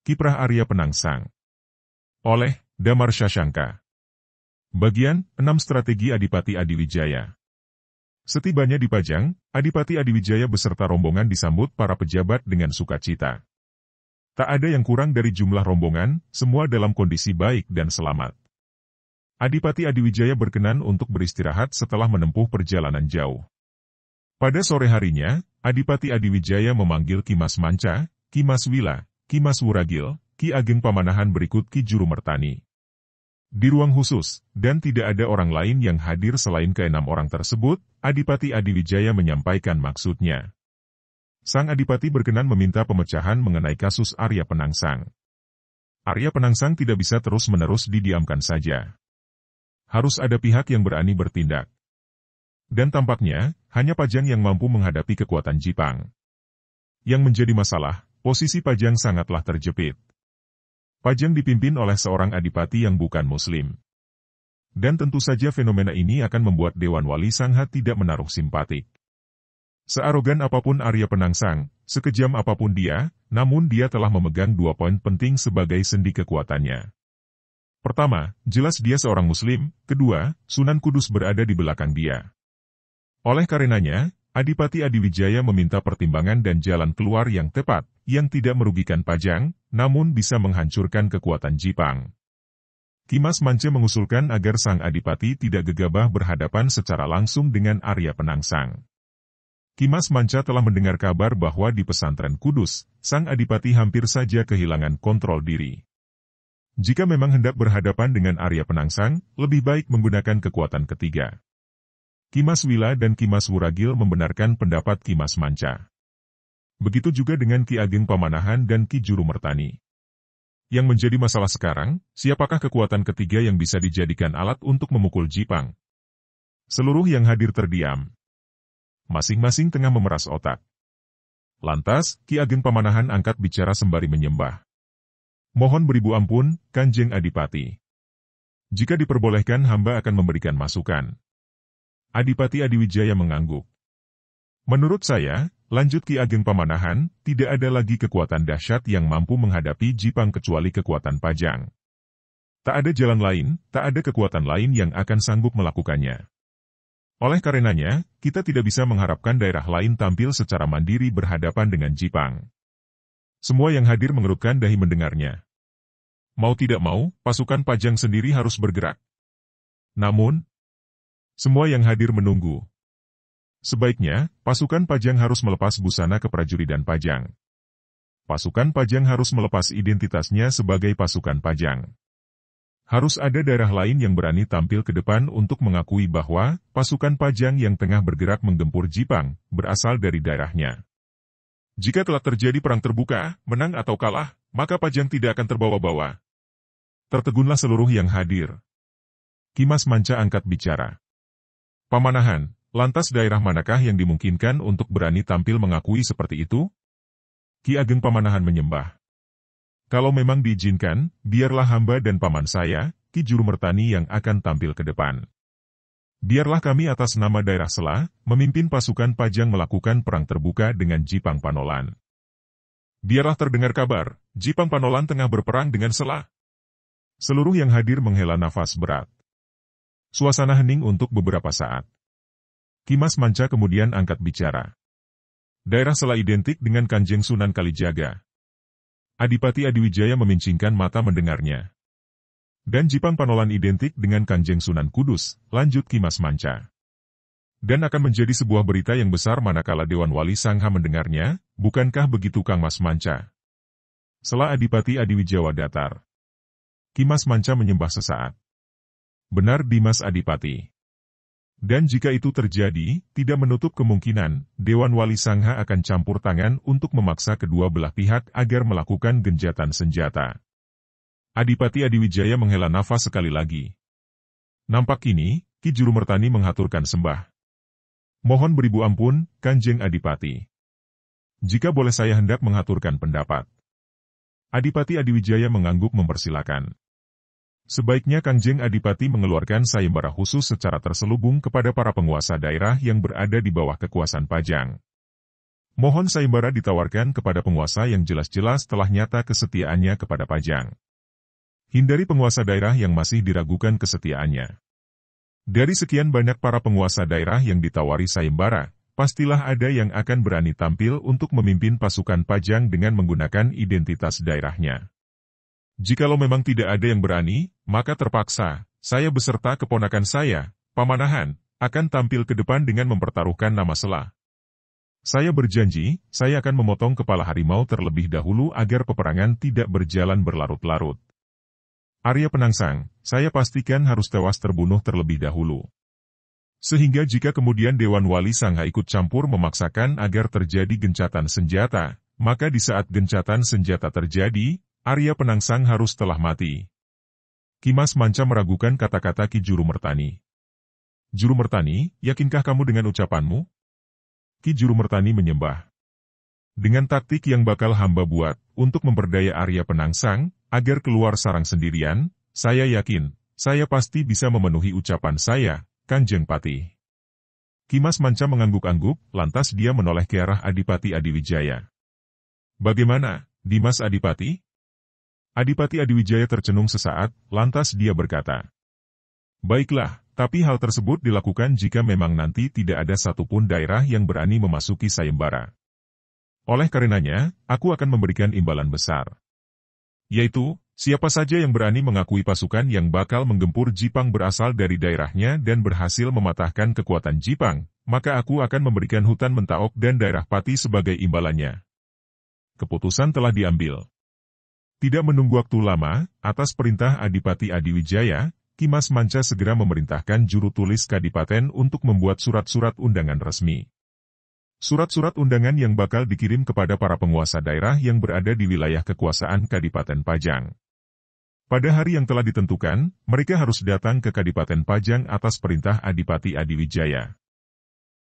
Kiprah Arya Penangsang. Oleh Damar Shashanka. Bagian 6 Strategi Adipati Adiwijaya. Setibanya di Pajang, Adipati Adiwijaya beserta rombongan disambut para pejabat dengan sukacita. Tak ada yang kurang dari jumlah rombongan, semua dalam kondisi baik dan selamat. Adipati Adiwijaya berkenan untuk beristirahat setelah menempuh perjalanan jauh. Pada sore harinya, Adipati Adiwijaya memanggil Ki Mas Manca, Ki Mas Wila, Ki Mas Wuragil, Ki Ageng Pamanahan berikut Ki Juru Mertani. Di ruang khusus, dan tidak ada orang lain yang hadir selain ke-6 orang tersebut, Adipati Adiwijaya menyampaikan maksudnya. Sang Adipati berkenan meminta pemecahan mengenai kasus Arya Penangsang. Arya Penangsang tidak bisa terus-menerus didiamkan saja. Harus ada pihak yang berani bertindak. Dan tampaknya, hanya Pajang yang mampu menghadapi kekuatan Jipang. Yang menjadi masalah, posisi Pajang sangatlah terjepit. Pajang dipimpin oleh seorang adipati yang bukan Muslim. Dan tentu saja fenomena ini akan membuat Dewan Wali Sangha tidak menaruh simpatik. Searogan apapun Arya Penangsang, sekejam apapun dia, namun dia telah memegang 2 poin penting sebagai sendi kekuatannya. Pertama, jelas dia seorang Muslim, kedua, Sunan Kudus berada di belakang dia. Oleh karenanya, Adipati Adiwijaya meminta pertimbangan dan jalan keluar yang tepat, yang tidak merugikan Pajang, namun bisa menghancurkan kekuatan Jipang. Ki Mas Manca mengusulkan agar sang Adipati tidak gegabah berhadapan secara langsung dengan Arya Penangsang. Ki Mas Manca telah mendengar kabar bahwa di pesantren Kudus, sang Adipati hampir saja kehilangan kontrol diri. Jika memang hendak berhadapan dengan Arya Penangsang, lebih baik menggunakan kekuatan ketiga. Ki Mas Wila dan Ki Mas Wuragil membenarkan pendapat Ki Mas Manca. Begitu juga dengan Ki Ageng Pamanahan dan Ki Juru Mertani. Yang menjadi masalah sekarang, siapakah kekuatan ketiga yang bisa dijadikan alat untuk memukul Jipang? Seluruh yang hadir terdiam. Masing-masing tengah memeras otak. Lantas, Ki Ageng Pamanahan angkat bicara sembari menyembah. Mohon beribu ampun, Kanjeng Adipati. Jika diperbolehkan hamba akan memberikan masukan. Adipati Adiwijaya mengangguk. Menurut saya, lanjut Ki Ageng Pamanahan, tidak ada lagi kekuatan dahsyat yang mampu menghadapi Jipang kecuali kekuatan Pajang. Tak ada jalan lain, tak ada kekuatan lain yang akan sanggup melakukannya. Oleh karenanya, kita tidak bisa mengharapkan daerah lain tampil secara mandiri berhadapan dengan Jipang. Semua yang hadir mengerutkan dahi mendengarnya. Mau tidak mau, pasukan Pajang sendiri harus bergerak. Namun, semua yang hadir menunggu. Sebaiknya, pasukan Pajang harus melepas busana keprajuridan Pajang. Pasukan Pajang harus melepas identitasnya sebagai pasukan Pajang. Harus ada daerah lain yang berani tampil ke depan untuk mengakui bahwa pasukan Pajang yang tengah bergerak menggempur Jipang berasal dari daerahnya. Jika telah terjadi perang terbuka, menang atau kalah, maka Pajang tidak akan terbawa-bawa. Tertegunlah seluruh yang hadir. Ki Mas Manca angkat bicara. Pamanahan, lantas daerah manakah yang dimungkinkan untuk berani tampil mengakui seperti itu? Ki Ageng Pamanahan menyembah. Kalau memang diizinkan, biarlah hamba dan paman saya, Ki Juru Mertani yang akan tampil ke depan. Biarlah kami atas nama daerah Sela, memimpin pasukan Pajang melakukan perang terbuka dengan Jipang Panolan. Biarlah terdengar kabar, Jipang Panolan tengah berperang dengan Sela. Seluruh yang hadir menghela nafas berat. Suasana hening untuk beberapa saat. Ki Mas Manca kemudian angkat bicara. Daerah Sela identik dengan Kanjeng Sunan Kalijaga. Adipati Adiwijaya memincingkan mata mendengarnya. Dan Jipang Panolan identik dengan Kanjeng Sunan Kudus, lanjut Ki Mas Manca. Dan akan menjadi sebuah berita yang besar manakala Dewan Wali Sangha mendengarnya, bukankah begitu Kang Mas Manca? Sela Adipati Adiwijaya datar. Ki Mas Manca menyembah sesaat. Benar Dimas Adipati. Dan jika itu terjadi, tidak menutup kemungkinan, Dewan Wali Sangha akan campur tangan untuk memaksa kedua belah pihak agar melakukan genjatan senjata. Adipati Adiwijaya menghela nafas sekali lagi. Nampak kini, Ki Juru Mertani menghaturkan sembah. Mohon beribu ampun, Kanjeng Adipati. Jika boleh saya hendak menghaturkan pendapat. Adipati Adiwijaya mengangguk mempersilakan. Sebaiknya Kanjeng Adipati mengeluarkan sayembara khusus secara terselubung kepada para penguasa daerah yang berada di bawah kekuasaan Pajang. Mohon sayembara ditawarkan kepada penguasa yang jelas-jelas telah nyata kesetiaannya kepada Pajang. Hindari penguasa daerah yang masih diragukan kesetiaannya. Dari sekian banyak para penguasa daerah yang ditawari sayembara, pastilah ada yang akan berani tampil untuk memimpin pasukan Pajang dengan menggunakan identitas daerahnya. Jikalau memang tidak ada yang berani, maka terpaksa, saya beserta keponakan saya, Pamanahan, akan tampil ke depan dengan mempertaruhkan nama Sela. Saya berjanji, saya akan memotong kepala harimau terlebih dahulu agar peperangan tidak berjalan berlarut-larut. Arya Penangsang, saya pastikan harus tewas terbunuh terlebih dahulu. Sehingga jika kemudian Dewan Wali Sangha ikut campur memaksakan agar terjadi gencatan senjata, maka di saat gencatan senjata terjadi, Arya Penangsang harus telah mati. Ki Mas Manca meragukan kata-kata Ki Jurumertani. Jurumertani, yakinkah kamu dengan ucapanmu? Ki Jurumertani menyembah. Dengan taktik yang bakal hamba buat, untuk memperdaya Arya Penangsang, agar keluar sarang sendirian, saya yakin, saya pasti bisa memenuhi ucapan saya, Kanjeng Patih. Ki Mas Manca mengangguk-angguk, lantas dia menoleh ke arah Adipati Adiwijaya. Bagaimana, Dimas Adipati? Adipati Adiwijaya tercenung sesaat, lantas dia berkata, baiklah, tapi hal tersebut dilakukan jika memang nanti tidak ada satupun daerah yang berani memasuki sayembara. Oleh karenanya, aku akan memberikan imbalan besar. Yaitu, siapa saja yang berani mengakui pasukan yang bakal menggempur Jipang berasal dari daerahnya dan berhasil mematahkan kekuatan Jipang, maka aku akan memberikan hutan Mentaok dan daerah Pati sebagai imbalannya. Keputusan telah diambil. Tidak menunggu waktu lama, atas perintah Adipati Adiwijaya, Ki Mas Manca segera memerintahkan juru tulis Kadipaten untuk membuat surat-surat undangan resmi. Surat-surat undangan yang bakal dikirim kepada para penguasa daerah yang berada di wilayah kekuasaan Kadipaten Pajang. Pada hari yang telah ditentukan, mereka harus datang ke Kadipaten Pajang atas perintah Adipati Adiwijaya.